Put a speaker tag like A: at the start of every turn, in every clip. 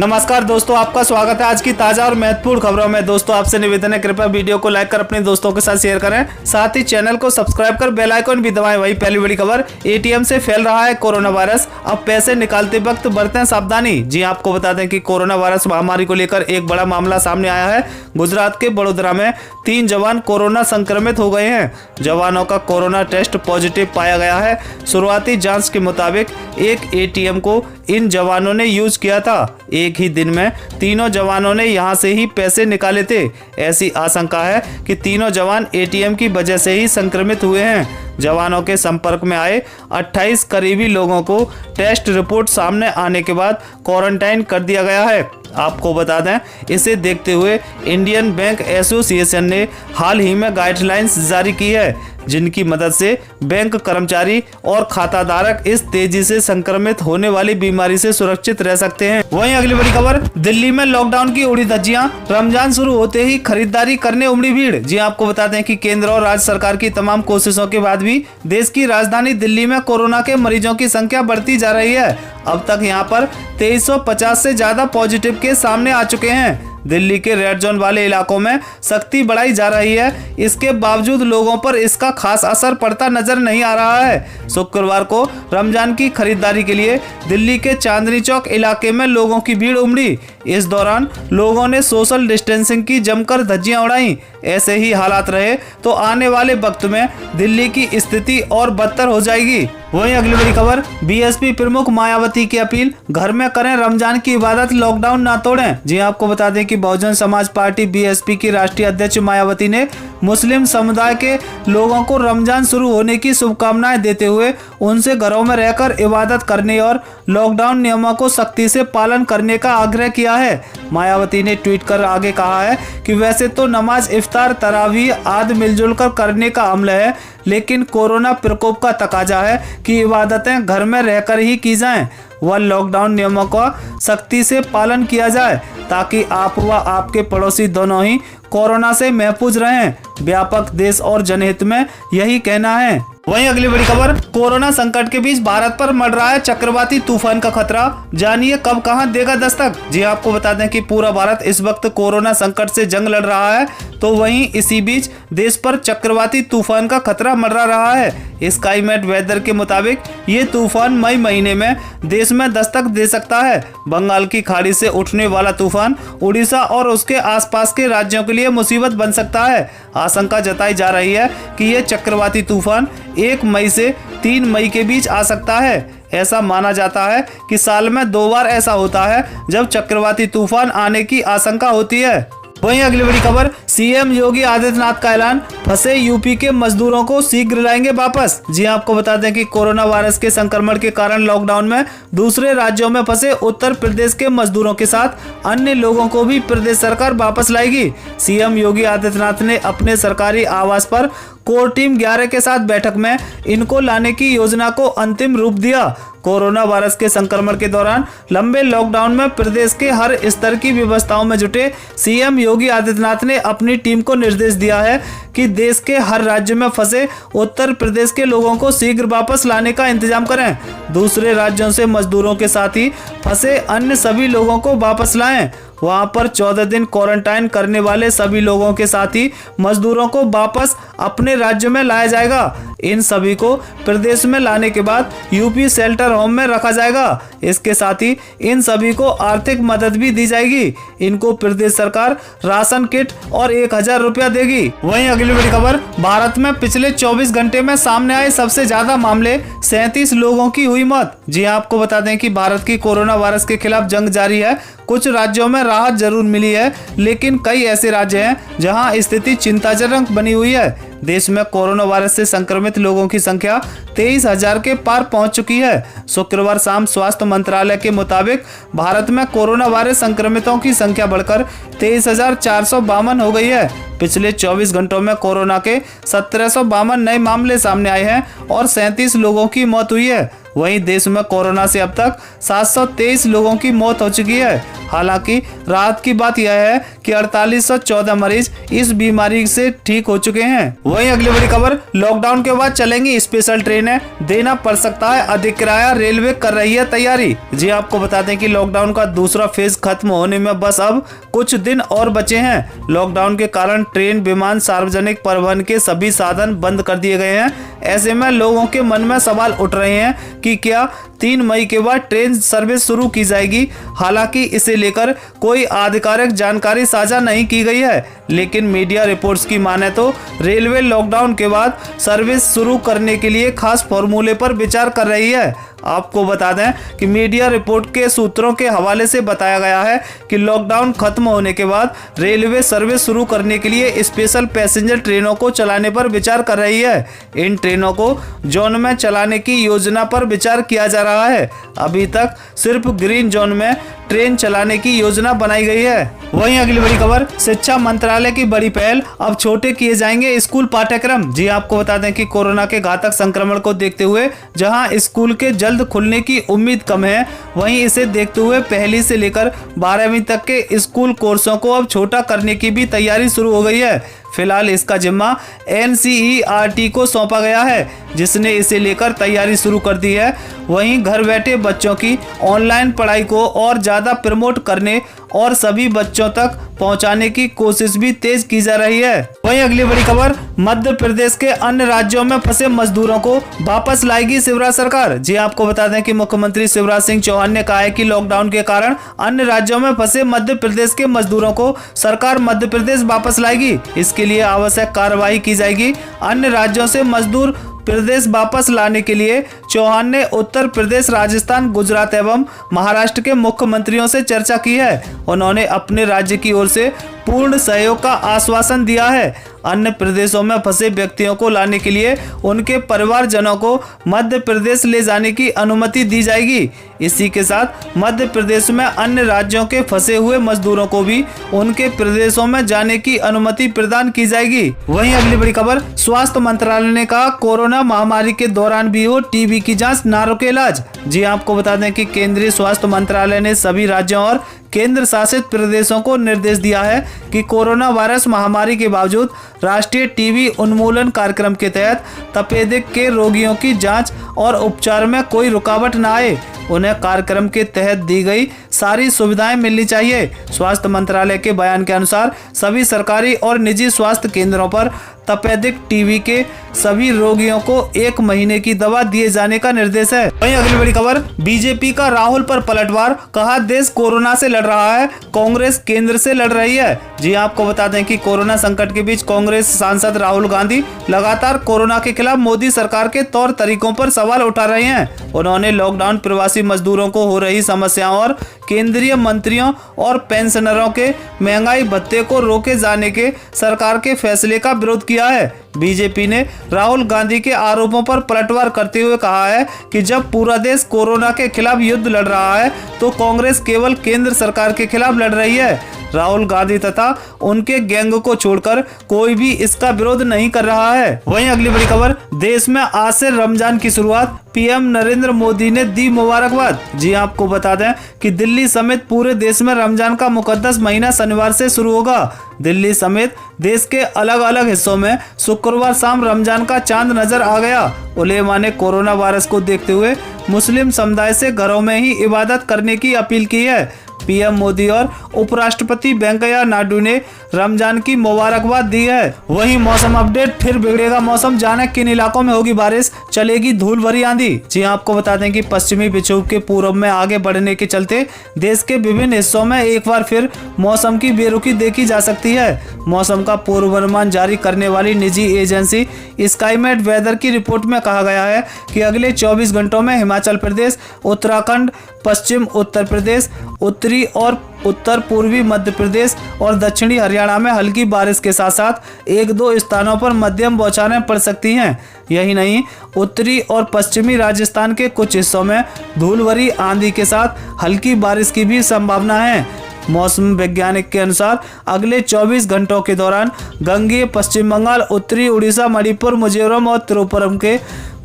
A: नमस्कार दोस्तों, आपका स्वागत है आज की ताजा और महत्वपूर्ण खबरों में। दोस्तों आपसे निवेदन है, कृपया वीडियो को लाइक कर अपने दोस्तों के साथ शेयर करें, साथ ही चैनल को सब्सक्राइब कर बेल आइकन भी दबाएं। वही पहली बड़ी खबर, एटीएम से फैल रहा है कोरोना वायरस, अब पैसे निकालते वक्त बरतें सावधानी। जी आपको बता दें कि कोरोना वायरस महामारी को लेकर एक बड़ा मामला सामने आया है। गुजरात के बड़ोदरा में 3 जवान कोरोना संक्रमित हो गए हैं। जवानों का कोरोना टेस्ट पॉजिटिव पाया गया है। शुरुआती जांच के मुताबिक एक एटीएम को इन जवानों ने यूज किया था। एक ही दिन में तीनों जवानों ने यहां से ही पैसे निकाले थे। ऐसी आशंका है कि तीनों जवान एटीएम की वजह से ही संक्रमित हुए हैं। जवानों के संपर्क में आए 28 करीबी लोगों को टेस्ट रिपोर्ट सामने आने के बाद क्वारंटाइन कर दिया गया है। आपको बता दें, इसे देखते हुए इंडियन बैंक एसोसिएशन ने हाल ही में गाइडलाइंस जारी की है, जिनकी मदद से बैंक कर्मचारी और खाताधारक इस तेजी से संक्रमित होने वाली बीमारी से सुरक्षित रह सकते हैं। वहीं अगली बड़ी खबर, दिल्ली में लॉकडाउन की उड़ी धज्जियां, रमजान शुरू होते ही खरीदारी करने उमड़ी भीड़। जी आपको बता दें कि केंद्र और राज्य सरकार की तमाम कोशिशों के बाद भी देश की राजधानी दिल्ली में कोरोना के मरीजों की संख्या बढ़ती जा रही है। अब तक यहाँ पर 2350 से ज्यादा पॉजिटिव केस सामने आ चुके हैं। दिल्ली के रेड जोन वाले इलाकों में सख्ती बढ़ाई जा रही है। इसके बावजूद लोगों पर इसका खास असर पड़ता नजर नहीं आ रहा है। शुक्रवार को रमजान की खरीदारी के लिए दिल्ली के चांदनी चौक इलाके में लोगों की भीड़ उमड़ी। इस दौरान लोगों ने सोशल डिस्टेंसिंग की जमकर धज्जियां उड़ाई। ऐसे ही हालात रहे तो आने वाले वक्त में दिल्ली की स्थिति और बदतर हो जाएगी। वहीं अगली बड़ी खबर, बीएसपी प्रमुख मायावती की अपील, घर में करें रमजान की इबादत, लॉकडाउन ना तोड़ें। जी आपको बता दें कि बहुजन समाज पार्टी बीएसपी की राष्ट्रीय अध्यक्ष मायावती ने मुस्लिम समुदाय के लोगों को रमजान शुरू होने की शुभकामनाएं देते हुए उनसे घरों में रहकर इबादत करने और लॉकडाउन नियमों को सख्ती से पालन करने का आग्रह किया है। मायावती ने ट्वीट कर आगे कहा है कि वैसे तो नमाज, इफ्तार, तरावीह आदि मिलजुल कर करने का अमल है, लेकिन कोरोना प्रकोप का तकाजा है कि इबादतें घर में रहकर ही की जाएं व लॉकडाउन नियमों का सख्ती से पालन किया जाए, ताकि आप व आपके पड़ोसी दोनों ही कोरोना से महफूज रहें। व्यापक देश और जनहित में यही कहना है। वहीं अगली बड़ी खबर, कोरोना संकट के बीच भारत पर मर रहा है चक्रवाती तूफान का खतरा, जानिए कब कहां देगा दस्तक। जी आपको बता दें कि पूरा भारत इस वक्त कोरोना संकट से जंग लड़ रहा है, तो वहीं इसी बीच देश पर चक्रवाती तूफान का खतरा मंडरा रहा है। स्काईमेट वेदर के मुताबिक ये तूफान मई महीने में देश में दस्तक दे सकता है। बंगाल की खाड़ी से उठने वाला तूफान उड़ीसा और उसके आसपास के राज्यों के लिए मुसीबत बन सकता है। आशंका जताई जा रही है कि ये चक्रवाती तूफान 1 मई से 3 मई के बीच आ सकता है। ऐसा माना जाता है कि साल में 2 बार ऐसा होता है जब चक्रवाती तूफान आने की आशंका होती है। वहीं अगली बड़ी खबर, सीएम योगी आदित्यनाथ का ऐलान, फंसे यूपी के मजदूरों को शीघ्र लाएंगे वापस। जी आपको बता दें कि कोरोना वायरस के संक्रमण के कारण लॉकडाउन में दूसरे राज्यों में फंसे उत्तर प्रदेश के मजदूरों के साथ अन्य लोगों को भी प्रदेश सरकार वापस लाएगी। सीएम योगी आदित्यनाथ ने अपने सरकारी आवास पर कोर टीम 11 के साथ बैठक में इनको लाने की योजना को अंतिम रूप दिया। कोरोना वायरस के संक्रमण के दौरान लंबे लॉकडाउन में प्रदेश के हर स्तर की व्यवस्थाओं में जुटे सीएम योगी आदित्यनाथ ने अपनी टीम को निर्देश दिया है कि देश के हर राज्य में फंसे उत्तर प्रदेश के लोगों को शीघ्र वापस लाने का इंतजाम करें। दूसरे राज्यों से मजदूरों के साथ ही फंसे अन्य सभी लोगों को वापस लाएं। वहां पर 14 दिन क्वारंटाइन करने वाले सभी लोगों के साथ ही मजदूरों को वापस अपने राज्य में लाया जाएगा। इन सभी को प्रदेश में लाने के बाद यूपी शेल्टर होम में रखा जाएगा। इसके साथ ही इन सभी को आर्थिक मदद भी दी जाएगी। इनको प्रदेश सरकार राशन किट और 1000 रुपया देगी। वहीं अगली बड़ी खबर, भारत में पिछले 24 घंटे में सामने आए सबसे ज्यादा मामले, 37 लोगों की हुई मौत। जी आपको बता दें कि भारत की कोरोना वायरस के खिलाफ जंग जारी है। कुछ राज्यों में राहत जरूर मिली है, लेकिन कई ऐसे राज्य हैं जहां स्थिति चिंताजनक बनी हुई है। देश में कोरोना वायरस से संक्रमित लोगों की संख्या 23,000 के पार पहुंच चुकी है। शुक्रवार शाम स्वास्थ्य मंत्रालय के मुताबिक भारत में कोरोना वायरस संक्रमितों की संख्या बढ़कर 23,452 हो गई है। पिछले 24 घंटों में कोरोना के 1752 नए मामले सामने आए हैं और 37 लोगों की मौत हुई है। वहीं देश में कोरोना से अब तक 723 लोगों की मौत हो चुकी है। हालांकि राहत की बात यह है कि 4814 मरीज इस बीमारी से ठीक हो चुके हैं। वहीं अगली बड़ी खबर, लॉकडाउन के बाद चलेंगी स्पेशल ट्रेनें, देना पड़ सकता है अधिक किराया, रेलवे कर रही है तैयारी। जी आपको बता दें कि लॉकडाउन का दूसरा फेज खत्म होने में बस अब कुछ दिन और बचे हैं। लॉकडाउन के कारण ट्रेन, विमान, सार्वजनिक परिवहन के सभी साधन बंद कर दिए गए हैं। ऐसे में लोगों के मन में सवाल उठ रहे हैं कि क्या 3 मई के बाद ट्रेन सर्विस शुरू की जाएगी। हालांकि इसे लेकर कोई आधिकारिक जानकारी साझा नहीं की गई है, लेकिन मीडिया रिपोर्ट्स की माने तो रेलवे लॉकडाउन के बाद सर्विस शुरू करने के लिए खास फॉर्मूले पर विचार कर रही है। आपको बता दें कि मीडिया रिपोर्ट के सूत्रों के हवाले से बताया गया है कि लॉकडाउन खत्म होने के बाद रेलवे सर्विस शुरू करने के लिए स्पेशल पैसेंजर ट्रेनों को चलाने पर विचार कर रही है। इन ट्रेनों को जोन में चलाने की योजना पर विचार किया जा रहा है। अभी तक सिर्फ ग्रीन जोन में ट्रेन चलाने की योजना बनाई गई है। वहीं अगली बड़ी खबर, शिक्षा मंत्रालय की बड़ी पहल, अब छोटे किए जाएंगे स्कूल पाठ्यक्रम। जी आपको बता दें कि कोरोना के घातक संक्रमण को देखते हुए जहां स्कूल के जल्द खुलने की उम्मीद कम है, वहीं इसे देखते हुए पहली से लेकर 12वीं तक के स्कूल कोर्सों को अब छोटा करने की भी तैयारी शुरू हो गई है। फिलहाल इसका जिम्मा NCERT को सौंपा गया है, जिसने इसे लेकर तैयारी शुरू कर दी है। वहीं घर बैठे बच्चों की ऑनलाइन पढ़ाई को और ज़्यादा प्रमोट करने और सभी बच्चों तक पहुंचाने की कोशिश भी तेज की जा रही है। वहीं अगली बड़ी खबर, मध्य प्रदेश के अन्य राज्यों में फंसे मजदूरों को वापस लाएगी शिवराज सरकार। जी आपको बता दें कि मुख्यमंत्री शिवराज सिंह चौहान ने कहा है कि लॉकडाउन के कारण अन्य राज्यों में फंसे मध्य प्रदेश के मजदूरों को सरकार मध्य प्रदेश वापस लाएगी। इसके लिए आवश्यक कार्रवाई की जाएगी। अन्य राज्यों से मजदूर प्रदेश वापस लाने के लिए चौहान ने उत्तर प्रदेश, राजस्थान, गुजरात एवं महाराष्ट्र के मुख्यमंत्रियों से चर्चा की है। उन्होंने अपने राज्य की ओर से पूर्ण सहयोग का आश्वासन दिया है। अन्य प्रदेशों में फंसे व्यक्तियों को लाने के लिए उनके परिवारजनों को मध्य प्रदेश ले जाने की अनुमति दी जाएगी। इसी के साथ मध्य प्रदेश में अन्य राज्यों के फंसे हुए मजदूरों को भी उनके प्रदेशों में जाने की अनुमति प्रदान की जाएगी। वहीं अगली बड़ी खबर, स्वास्थ्य मंत्रालय ने कहा कोरोना महामारी के दौरान भी हो टीबी की जांच, ना रुके इलाज। जी आपको बता दें कि केंद्रीय स्वास्थ्य मंत्रालय ने सभी राज्यों और केंद्र शासित प्रदेशों को निर्देश दिया है कि कोरोना वायरस महामारी के बावजूद राष्ट्रीय टीबी उन्मूलन कार्यक्रम के तहत तपेदिक के रोगियों की जांच और उपचार में कोई रुकावट न आए। उन्हें कार्यक्रम के तहत दी गई सारी सुविधाएं मिलनी चाहिए। स्वास्थ्य मंत्रालय के बयान के अनुसार सभी सरकारी और निजी स्वास्थ्य केंद्रों पर तपेदिक टीबी के सभी रोगियों को 1 महीने की दवा दिए जाने का निर्देश है। वहीं अगली बड़ी खबर, बीजेपी का राहुल पर पलटवार, कहा देश कोरोना से लड़ रहा है, कांग्रेस केंद्र से लड़ रही है। जी आपको बता दें कि कोरोना संकट के बीच कांग्रेस सांसद राहुल गांधी लगातार कोरोना के खिलाफ मोदी सरकार के तौर तरीकों पर सवाल उठा रहे हैं। उन्होंने लॉकडाउन, प्रवासी मजदूरों को हो रही समस्याओं और केंद्रीय मंत्रियों और पेंशनरों के महंगाई भत्ते को रोके जाने के सरकार के फैसले का विरोध किया है। बीजेपी ने राहुल गांधी के आरोपों पर पलटवार करते हुए कहा है कि जब पूरा देश कोरोना के खिलाफ युद्ध लड़ रहा है तो कांग्रेस केवल केंद्र सरकार के खिलाफ लड़ रही है। राहुल गांधी तथा उनके गैंग को छोड़कर कोई भी इसका विरोध नहीं कर रहा है। वहीं अगली बड़ी खबर, देश में आज से रमजान की शुरुआत, पीएम नरेंद्र मोदी ने दी मुबारकबाद। जी आपको बता दें कि दिल्ली समेत पूरे देश में रमजान का मुकद्दस महीना शनिवार से शुरू होगा। दिल्ली समेत देश के अलग अलग हिस्सों में शुक्रवार शाम रमजान का चांद नजर आ गया। उलेमा ने कोरोना वायरस को देखते हुए मुस्लिम समुदाय से घरों में ही इबादत करने की अपील की है। पीएम मोदी और उपराष्ट्रपति वेंकैया नायडू ने रमजान की मुबारकबाद दी है। वहीं मौसम अपडेट, फिर बिगड़ेगा मौसम, जाने किन इलाकों में होगी बारिश, चलेगी धूल भरी आंधी। जी आपको बता दें कि पश्चिमी विक्षोभ के पूर्व में आगे बढ़ने के चलते देश के विभिन्न हिस्सों में एक बार फिर मौसम की बेरुखी देखी जा सकती है। मौसम का पूर्वानुमान जारी करने वाली निजी एजेंसी स्काईमेट वेदर की रिपोर्ट में कहा गया है कि अगले 24 घंटों में हिमाचल प्रदेश, उत्तराखंड, पश्चिम उत्तर प्रदेश, उत्तरी और उत्तर पूर्वी मध्य प्रदेश और दक्षिणी हरियाणा में हल्की बारिश के साथ साथ 1-2 स्थानों पर मध्यम बौछारें पड़ सकती हैं। यही नहीं, उत्तरी और पश्चिमी राजस्थान के कुछ हिस्सों में धूल भरी आंधी के साथ हल्की बारिश की भी संभावना है। मौसम वैज्ञानिक के अनुसार अगले 24 घंटों के दौरान गंगेय पश्चिम बंगाल, उत्तरी उड़ीसा, मणिपुर, मिजोरम और त्रिपुरम के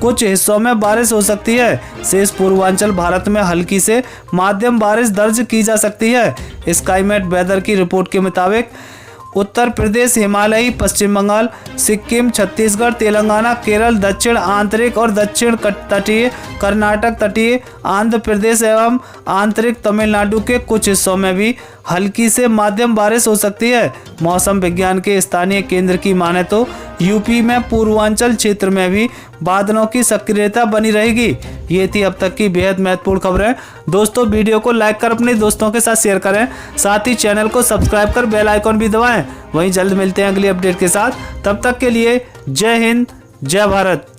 A: कुछ हिस्सों में बारिश हो सकती है। शेष पूर्वांचल भारत में हल्की से माध्यम बारिश दर्ज की जा सकती है। स्काईमेट वेदर की रिपोर्ट के मुताबिक उत्तर प्रदेश, हिमालयी, पश्चिम बंगाल, सिक्किम, छत्तीसगढ़, तेलंगाना, केरल, दक्षिण आंतरिक और दक्षिण तटीय, कर्नाटक तटीय, आंध्र प्रदेश एवं आंतरिक तमिलनाडु के कुछ हिस्सों में भी हल्की से मध्यम बारिश हो सकती है। मौसम विज्ञान के स्थानीय केंद्र की माने तो यूपी में पूर्वांचल क्षेत्र में भी बादलों की सक्रियता बनी रहेगी। ये थी अब तक की बेहद महत्वपूर्ण खबरें। दोस्तों, वीडियो को लाइक कर अपने दोस्तों के साथ शेयर करें, साथ ही चैनल को सब्सक्राइब कर बेल आइकॉन भी दबाएं। वहीं जल्द मिलते हैं अगली अपडेट के साथ। तब तक के लिए जय हिंद, जय भारत।